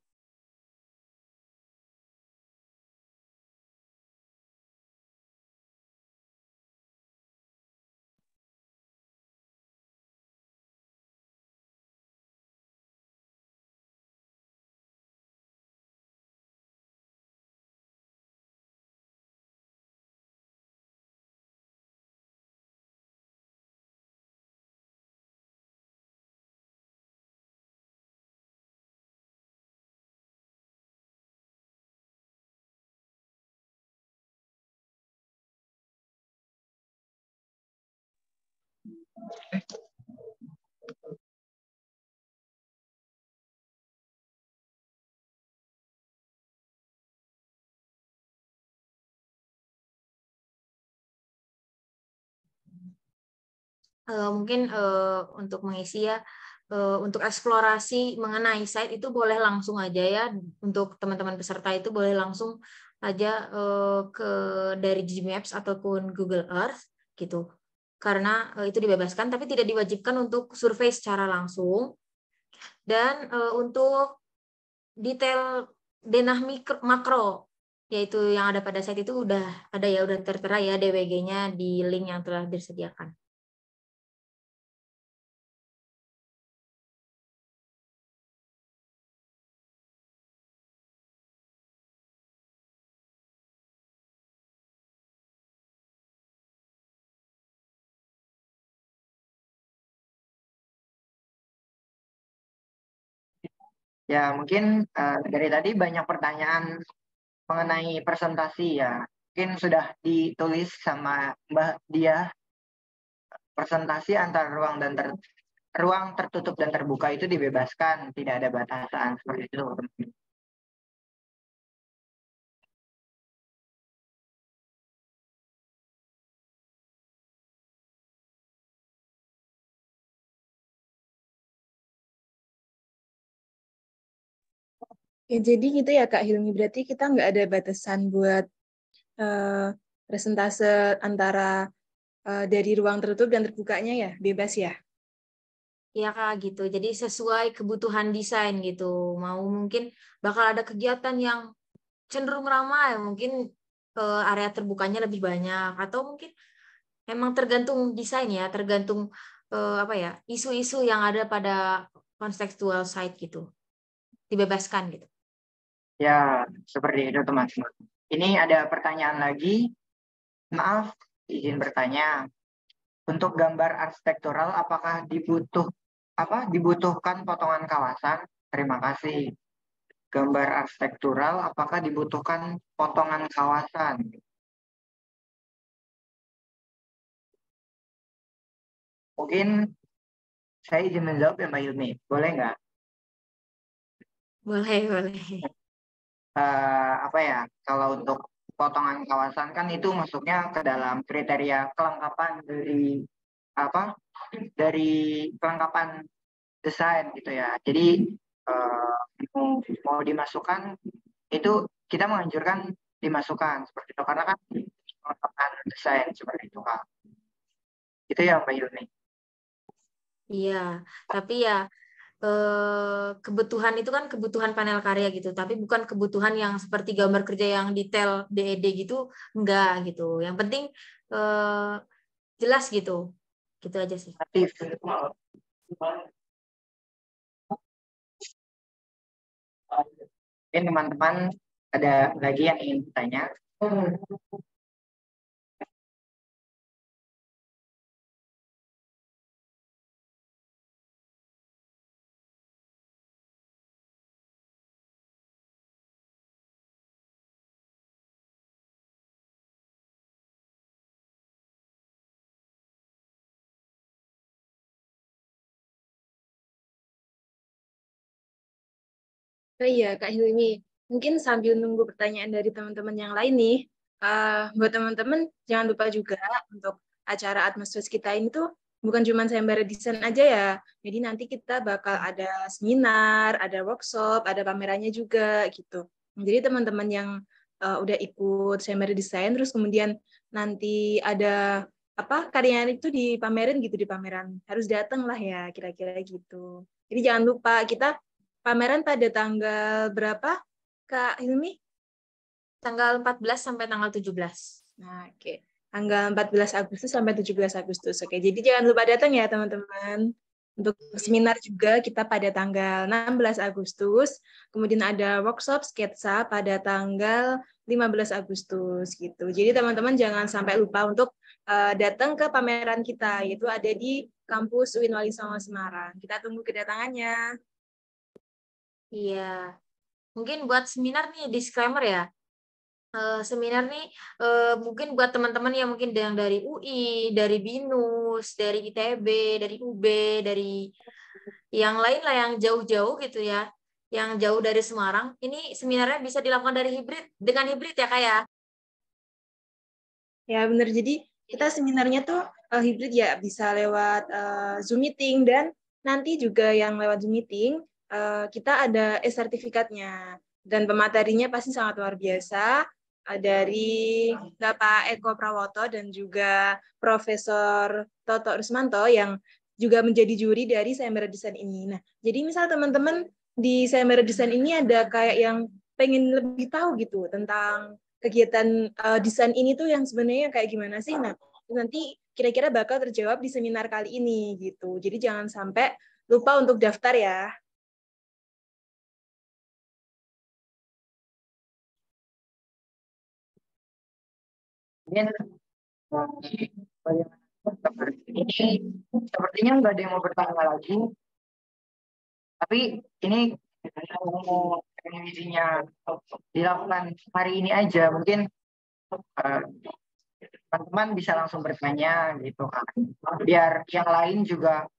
Mungkin untuk mengisi ya, untuk eksplorasi mengenai site itu boleh langsung aja ya, untuk teman-teman peserta itu boleh langsung aja ke dari Gmaps ataupun Google Earth gitu, karena itu dibebaskan tapi tidak diwajibkan untuk survei secara langsung. Dan untuk detail denah makro yaitu yang ada pada site itu udah ada ya, udah tertera ya DWG-nya di link yang telah disediakan. Ya, mungkin dari tadi banyak pertanyaan mengenai presentasi ya. Mungkin sudah ditulis sama Mbak Dia, presentasi antara ruang tertutup dan terbuka itu dibebaskan, tidak ada batasan seperti itu. Ya, jadi gitu ya Kak Hilmi, berarti kita nggak ada batasan buat presentase antara dari ruang tertutup dan terbukanya ya, bebas ya? Ya Kak gitu. Jadi sesuai kebutuhan desain gitu. Mau mungkin bakal ada kegiatan yang cenderung ramai, mungkin area terbukanya lebih banyak, atau mungkin emang tergantung desain ya, tergantung apa ya, isu-isu yang ada pada kontekstual site gitu. Dibebaskan gitu. Ya, seperti itu teman-teman. Ini ada pertanyaan lagi. Maaf, izin bertanya. Untuk gambar arsitektural, apakah dibutuhkan potongan kawasan? Terima kasih. Gambar arsitektural, apakah dibutuhkan potongan kawasan? Mungkin saya izin menjawab ya Mbak Yumi. Boleh nggak? Boleh, boleh. Apa ya? Kalau untuk potongan kawasan kan itu masuknya ke dalam kriteria kelengkapan dari kelengkapan desain gitu ya. Jadi mau dimasukkan itu kita menganjurkan dimasukkan seperti itu karena kan kelengkapan desain seperti itu Kak. Itu ya Mbak Yuni. Iya, tapi ya kebutuhan itu kan kebutuhan panel karya gitu, tapi bukan kebutuhan yang seperti gambar kerja yang detail DED gitu, enggak gitu. Yang penting jelas gitu, gitu aja sih. Aktif. Mungkin teman-teman ada lagi yang ingin bertanya? Oh iya, Kak Hilmi. Mungkin sambil nunggu pertanyaan dari teman-teman yang lain nih, buat teman-teman jangan lupa juga untuk acara Atmosfest kita ini tuh bukan cuma sayembara desain aja ya. Jadi nanti kita bakal ada seminar, ada workshop, ada pamerannya juga gitu. Jadi teman-teman yang udah ikut sayembara desain, terus kemudian nanti ada apa karyanya itu dipamerin gitu di pameran, harus datang lah ya kira-kira gitu. Jadi jangan lupa kita pameran pada tanggal berapa, Kak Hilmi? Tanggal 14 sampai tanggal 17. Nah, oke. Tanggal 14 Agustus sampai 17 Agustus. Oke, jadi jangan lupa datang ya, teman-teman. Untuk seminar juga kita pada tanggal 16 Agustus. Kemudian ada workshop sketsa pada tanggal 15 Agustus gitu. Jadi teman-teman jangan sampai lupa untuk datang ke pameran kita, yaitu ada di kampus UIN Wali Songo Semarang. Kita tunggu kedatangannya. Iya, mungkin buat seminar nih disclaimer ya. Seminar nih mungkin buat teman-teman yang mungkin yang dari UI, dari BINUS, dari ITB, dari UB, dari yang lain lah yang jauh-jauh gitu ya, yang jauh dari Semarang. Ini seminarnya bisa dilakukan dari dengan hibrid ya Kak ya? Ya benar, jadi kita seminarnya tuh hibrid ya, bisa lewat Zoom meeting, dan nanti juga yang lewat Zoom meeting kita ada e-sertifikatnya, dan pematerinya pasti sangat luar biasa dari Bapak Eko Prawoto dan juga Profesor Toto Rusmanto yang juga menjadi juri dari sayembara desain ini. Nah, jadi misal teman-teman di sayembara desain ini ada kayak yang pengen lebih tahu gitu tentang kegiatan desain ini tuh yang sebenarnya kayak gimana sih? Nah, nanti kira-kira bakal terjawab di seminar kali ini gitu. Jadi jangan sampai lupa untuk daftar ya. Mungkin sepertinya nggak ada yang mau bertanya lagi. Tapi ini revisinya dilakukan hari ini aja. Mungkin teman-teman bisa langsung bertanya gitu kan. Biar yang lain juga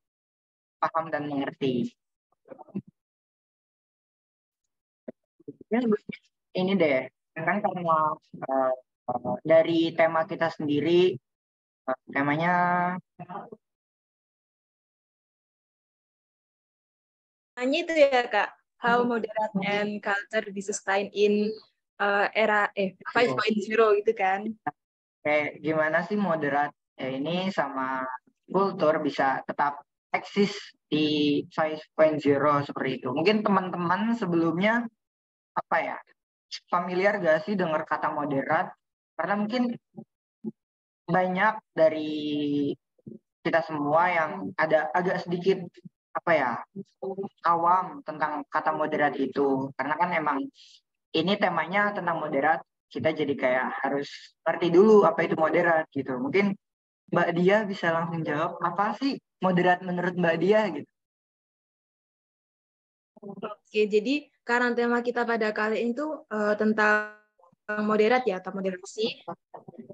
paham dan mengerti. Ini deh, kan karena dari tema kita sendiri, temanya Hanya itu ya Kak, how moderate and culture be sustained in era 5.0 gitu kan. kayak gimana sih moderat ini sama kultur bisa tetap eksis di 5.0 seperti itu. Mungkin teman-teman sebelumnya apa ya, familiar gak sih dengar kata moderat? Karena mungkin banyak dari kita semua yang ada agak sedikit apa ya, awam tentang kata moderat itu. Karena kan emang ini temanya tentang moderat, kita jadi kayak harus ngerti dulu apa itu moderat gitu. Mungkin Mbak Dia bisa langsung jawab, apa sih moderat menurut Mbak Dia gitu. Oke, jadi karena tema kita pada kali ini tuh tentang moderat ya, atau moderasi.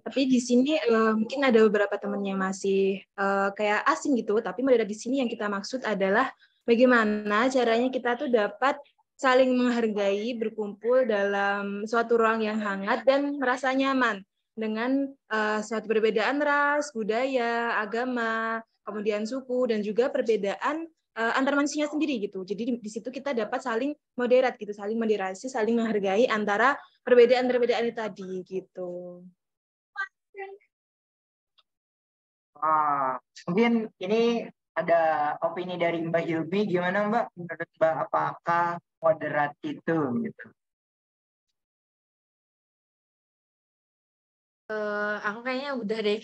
Tapi di sini mungkin ada beberapa teman yang masih kayak asing gitu, tapi moderat di sini yang kita maksud adalah bagaimana caranya kita tuh dapat saling menghargai, berkumpul dalam suatu ruang yang hangat dan merasa nyaman dengan suatu perbedaan ras, budaya, agama, kemudian suku, dan juga perbedaan antar manusia sendiri gitu. Jadi di situ kita dapat saling moderat gitu, saling moderasi, saling menghargai antara perbedaan-perbedaan itu tadi gitu. Mungkin ini ada opini dari Mbak Hilmi, gimana Mbak? Menurut Mbak, apakah moderat itu gitu? Aku kayaknya udah deh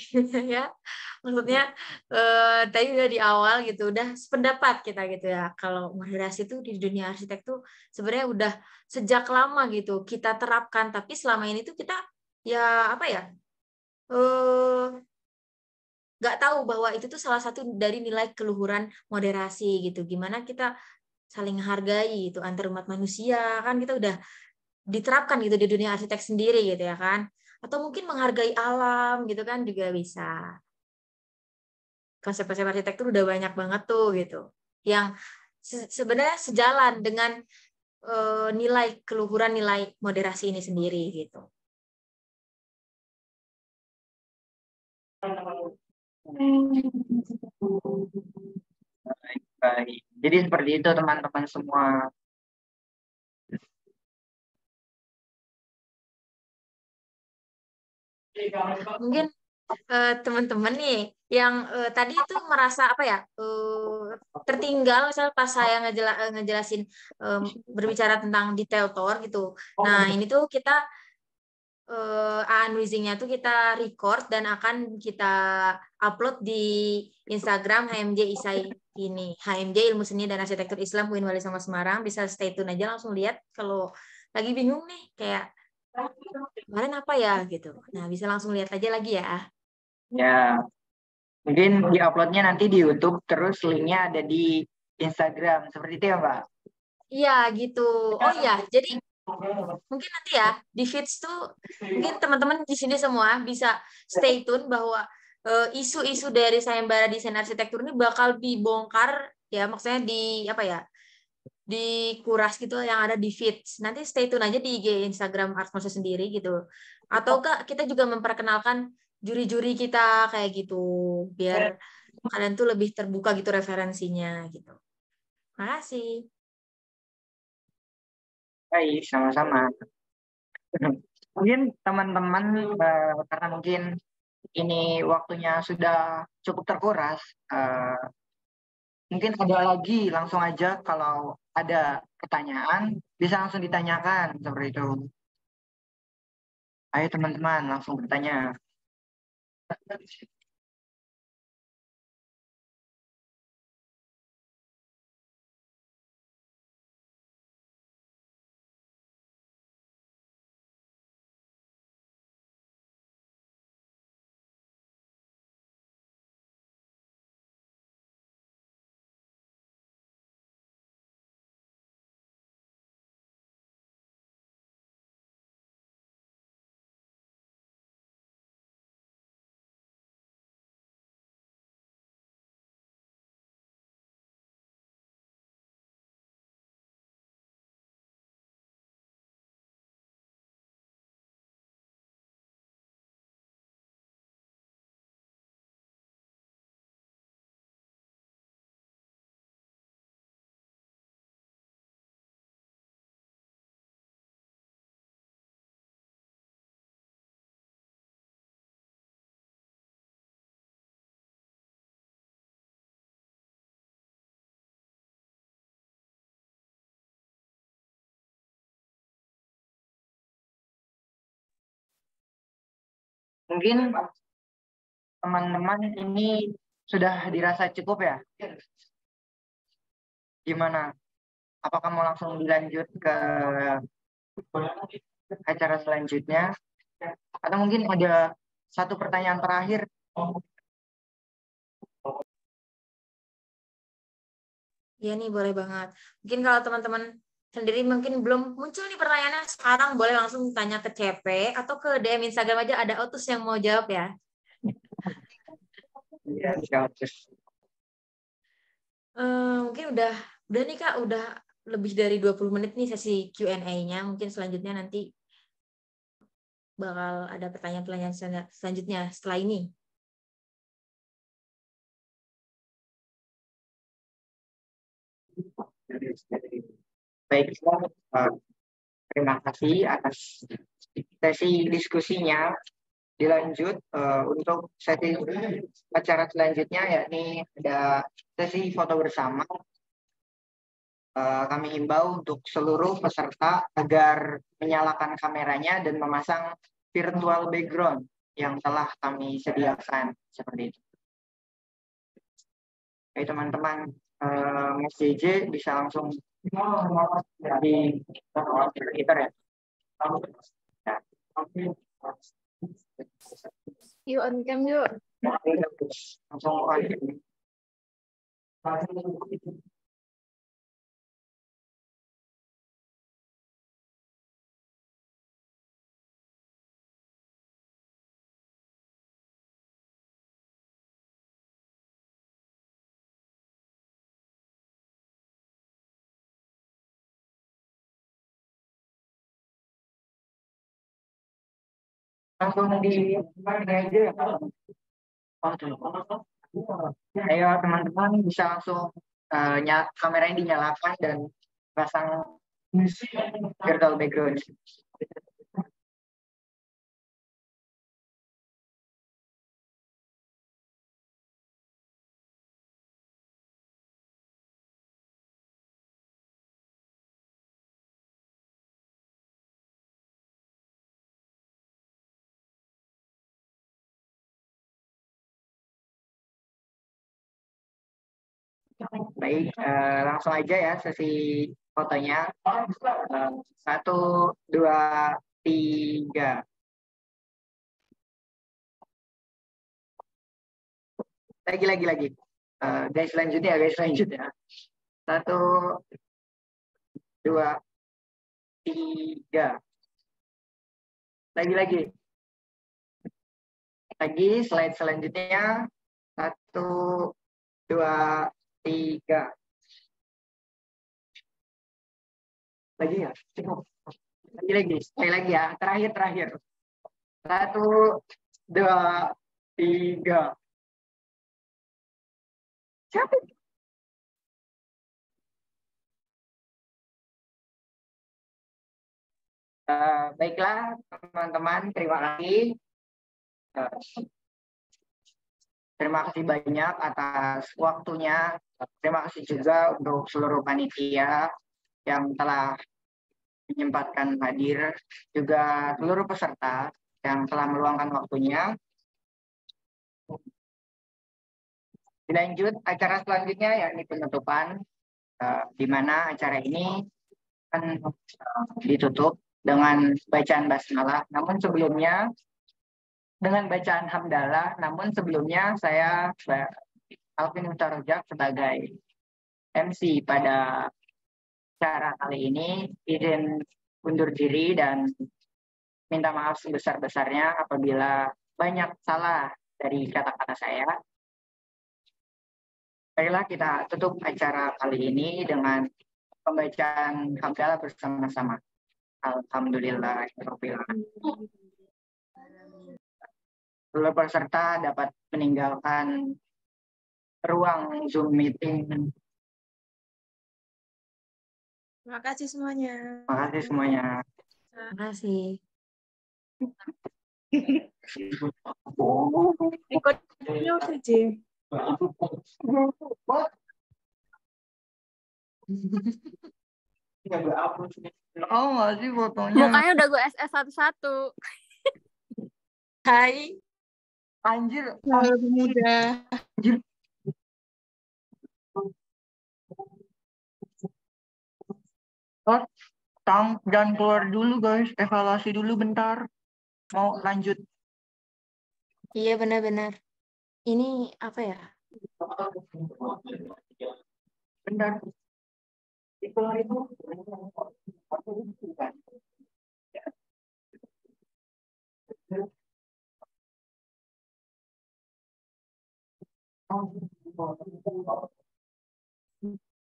ya. Maksudnya tadi udah di awal gitu, udah sependapat kita gitu ya. Kalau moderasi itu di dunia arsitek tuh sebenarnya udah sejak lama gitu kita terapkan, tapi selama ini tuh kita ya apa ya? Nggak tahu bahwa itu tuh salah satu dari nilai keluhuran moderasi gitu. Gimana kita saling hargai itu antar umat manusia, kan kita udah diterapkan gitu di dunia arsitek sendiri gitu ya kan. Atau mungkin menghargai alam gitu kan juga bisa. Konsep-konsep arsitektur udah banyak banget tuh gitu. Yang sebenarnya sejalan dengan nilai keluhuran nilai moderasi ini sendiri gitu. Baik. Jadi seperti itu teman-teman semua. Mungkin teman-teman nih yang tadi itu merasa apa ya tertinggal misalnya pas saya ngejelasin berbicara tentang detail tour gitu. Nah ini tuh kita unwizing-nya tuh kita record dan akan kita upload di Instagram HMJ Isai ini, HMJ Ilmu Seni dan Arsitektur Islam UIN Wali Songo Semarang. Bisa stay tune aja, langsung lihat kalau lagi bingung nih kayak kemarin apa ya gitu. Nah bisa langsung lihat aja lagi ya. Ya, mungkin di-uploadnya nanti di YouTube, terus linknya ada di Instagram. Seperti itu ya, Mbak? Iya gitu. Oh iya, jadi mungkin nanti ya di feeds tuh mungkin teman-teman di sini semua bisa stay tune bahwa isu-isu dari sayembara desain arsitektur ini bakal dibongkar ya, maksudnya di apa ya, dikuras gitu yang ada di feeds. Nanti stay tune aja di IG Instagram Artmose sendiri gitu. Atau enggak kita juga memperkenalkan juri-juri kita kayak gitu biar kalian tuh lebih terbuka gitu referensinya gitu. Makasih. Baik, sama-sama. Mungkin teman-teman, karena mungkin ini waktunya sudah cukup terkuras, mungkin ada lagi, langsung aja kalau ada pertanyaan, bisa langsung ditanyakan, seperti itu. Ayo teman-teman, langsung bertanya. Mungkin teman-teman ini sudah dirasa cukup ya? Gimana? Apakah mau langsung dilanjut ke acara selanjutnya? Atau mungkin ada satu pertanyaan terakhir? Iya nih, boleh banget. Mungkin kalau teman-teman sendiri mungkin belum muncul nih pertanyaannya sekarang, boleh langsung tanya ke CP atau ke DM Instagram aja, ada Otus yang mau jawab ya. Ya, siap. Mungkin udah nih Kak, udah lebih dari 20 menit nih sesi Q&A-nya. Mungkin selanjutnya nanti bakal ada pertanyaan-pertanyaan selanjutnya setelah ini. Baik, terima kasih atas sesi diskusinya. Dilanjut untuk sesi acara selanjutnya, yakni ada sesi foto bersama. Kami himbau untuk seluruh peserta agar menyalakan kameranya dan memasang virtual background yang telah kami sediakan seperti itu. Oke teman-teman, Mas JJ bisa langsung di kita ya. Yuk on cam yuk. Langsung on. Langsung di mana aja ya? Ayo teman-teman bisa langsung kameranya dinyalakan dan pasang virtual background. Baik, langsung aja ya sesi fotonya. 1, 2, 3. Lagi. Guys selanjutnya. 1, 2, 3. Lagi. Slide selanjutnya. 1, 2, 3. Lagi ya? Cukup. Lagi. Sekali lagi ya. Terakhir. 1, 2, 3. Siapa? Baiklah teman-teman, terima kasih. Terima kasih banyak atas waktunya. Terima kasih juga untuk seluruh panitia yang telah menyempatkan hadir, juga seluruh peserta yang telah meluangkan waktunya. Dilanjut acara selanjutnya yakni penutupan, di mana acara ini akan ditutup dengan bacaan basmalah. Namun sebelumnya dengan bacaan hamdalah. Namun sebelumnya saya Alvin Utarojak sebagai MC pada acara kali ini izin undur diri dan minta maaf sebesar-besarnya apabila banyak salah dari kata-kata saya. Baiklah kita tutup acara kali ini dengan pembacaan hamdalah bersama-sama. Alhamdulillahirabbil alamin. Seluruh peserta dapat meninggalkan ruang Zoom meeting. Terima kasih semuanya. Terima kasih semuanya. Terima kasih. Rekodnya udah, J. Oh, nggak sih fotonya? Mukanya udah gue SS satu-satu. Hai. Anjir. Lebih mudah. Anjir. Jangan keluar dulu guys, evaluasi dulu bentar. Mau lanjut. Iya benar-benar. Ini apa ya? Bentar. Keluar itu.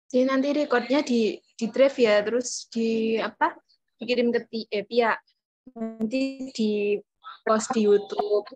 Jadi nanti recordnya di drive ya, terus dikirim ke pihak. Nanti di post di YouTube.